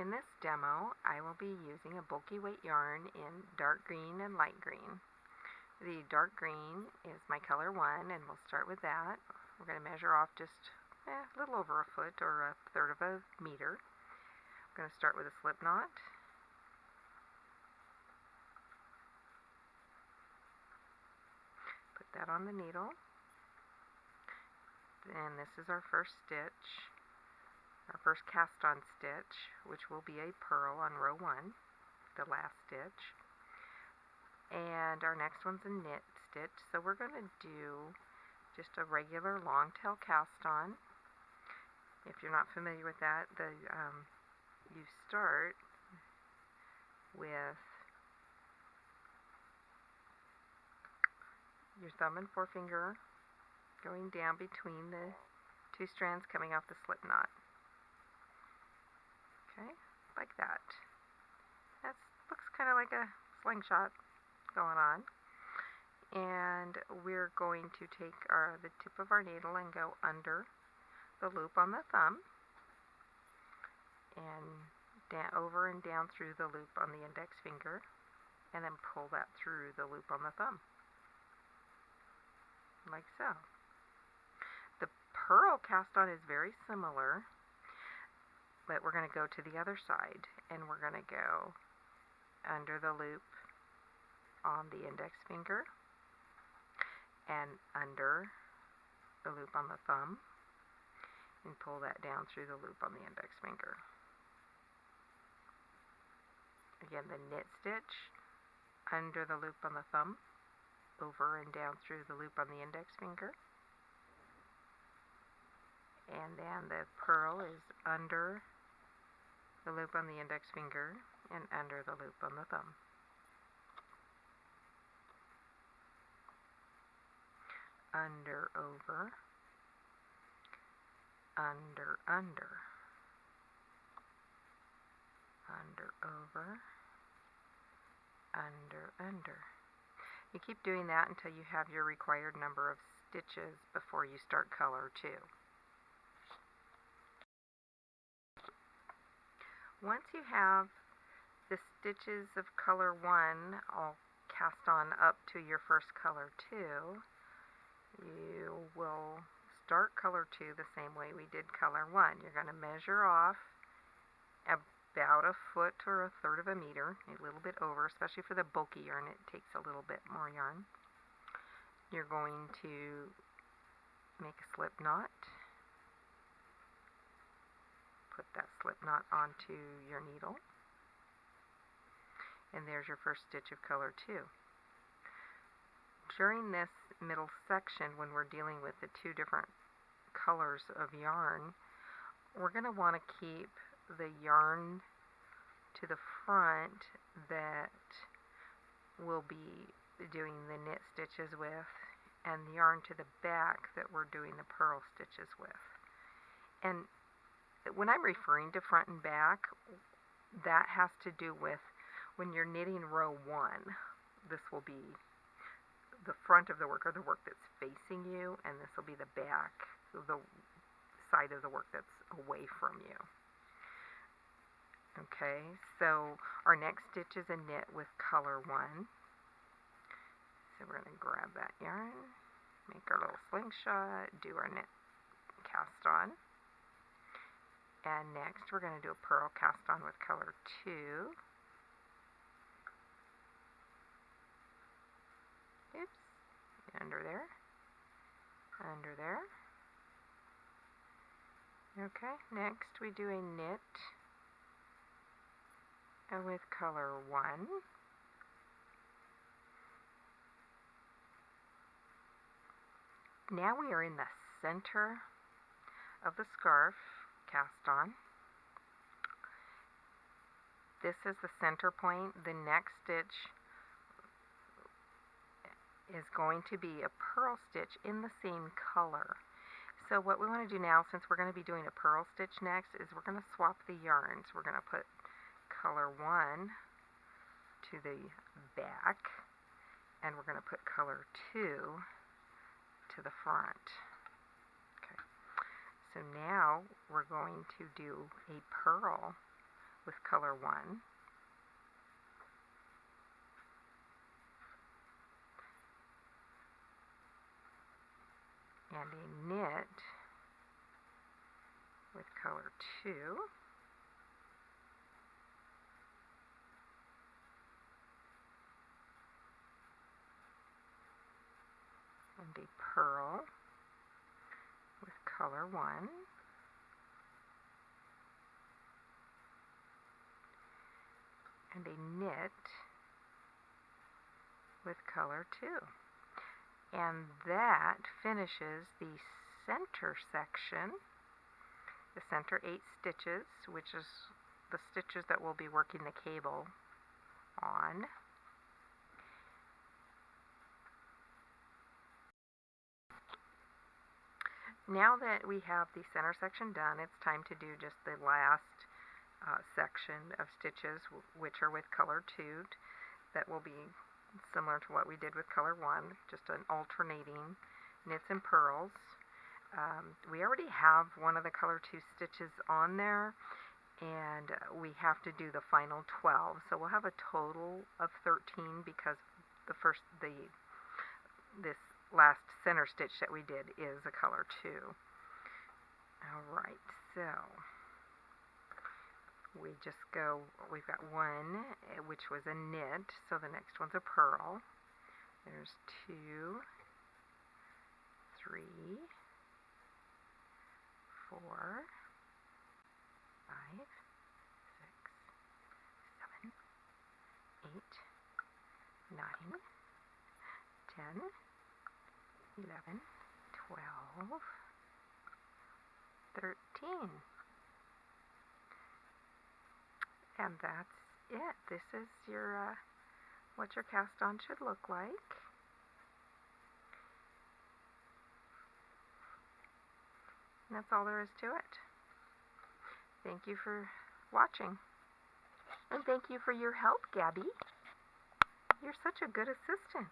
In this demo, I will be using a bulky weight yarn in dark green and light green. The dark green is my color 1, and we'll start with that. We're going to measure off just a little over a foot or a third of a meter. I'm going to start with a slip knot. Put that on the needle. And this is our first stitch, our first cast on stitch, which will be a purl on row 1, the last stitch. And our next one's a knit stitch, so we're going to do just a regular long tail cast on. If you're not familiar with that, you start with your thumb and forefinger going down between the two strands coming off the slip knot. Okay, like that. That looks kind of like a slingshot going on. And we're going to take the tip of our needle and go under the loop on the thumb and over and down through the loop on the index finger, and then pull that through the loop on the thumb, like so. The purl cast on is very similar, but we're going to go to the other side, and we're going to go under the loop on the index finger and under the loop on the thumb, and pull that down through the loop on the index finger. Again, the knit stitch, under the loop on the thumb, over and down through the loop on the index finger. And then the purl is under the loop on the index finger and under the loop on the thumb. Under, over, under, under, under, over, under, under. You keep doing that until you have your required number of stitches before you start color 2. Once you have the stitches of color 1 all cast on up to your first color 2, you will start color 2 the same way we did color 1. You're going to measure off about a foot or a third of a meter, a little bit over, especially for the bulky yarn. It takes a little bit more yarn. You're going to make a slip knot. Put that slip knot onto your needle. And there's your first stitch of color 2. During this middle section, when we're dealing with the 2 different colors of yarn, we're going to want to keep the yarn to the front that we'll be doing the knit stitches with, and the yarn to the back that we're doing the purl stitches with. And when I'm referring to front and back, that has to do with when you're knitting row 1. This will be the front of the work, or the work that's facing you, and this will be the back, the side of the work that's away from you. Okay, so our next stitch is a knit with color 1. So we're going to grab that yarn, make our little slingshot, do our knit cast on. And next we're going to do a purl cast on with color 2. Oops, under there, under there. Okay, next we do a knit with color 1. Now we are in the center of the scarf cast on. This is the center point. The next stitch is going to be a purl stitch in the same color. So what we want to do now, since we're going to be doing a purl stitch next, is we're going to swap the yarns. We're going to put color 1 to the back, and we're going to put color 2 to the front. Okay. So now we're going to do a purl with color 1. And a knit with color 2. And a purl with color 1. And a knit with color 2. And that finishes the center section, the center 8 stitches, which is the stitches that we'll be working the cable on. Now that we have the center section done, it's time to do just the last section of stitches, which are with color 2. That will be similar to what we did with color 1, just an alternating knits and purls. We already have one of the color 2 stitches on there, and we have to do the final 12. So we'll have a total of 13 because this last center stitch that we did is a color 2. Alright, so we've got one which was a knit, so the next one's a purl. There's 2, 3, 4, 5, 6, 7, 8, 9, 10, 11, 12, 13. And that's it. This is your what your cast on should look like. And that's all there is to it. Thank you for watching. And thank you for your help, Gabby. You're such a good assistant.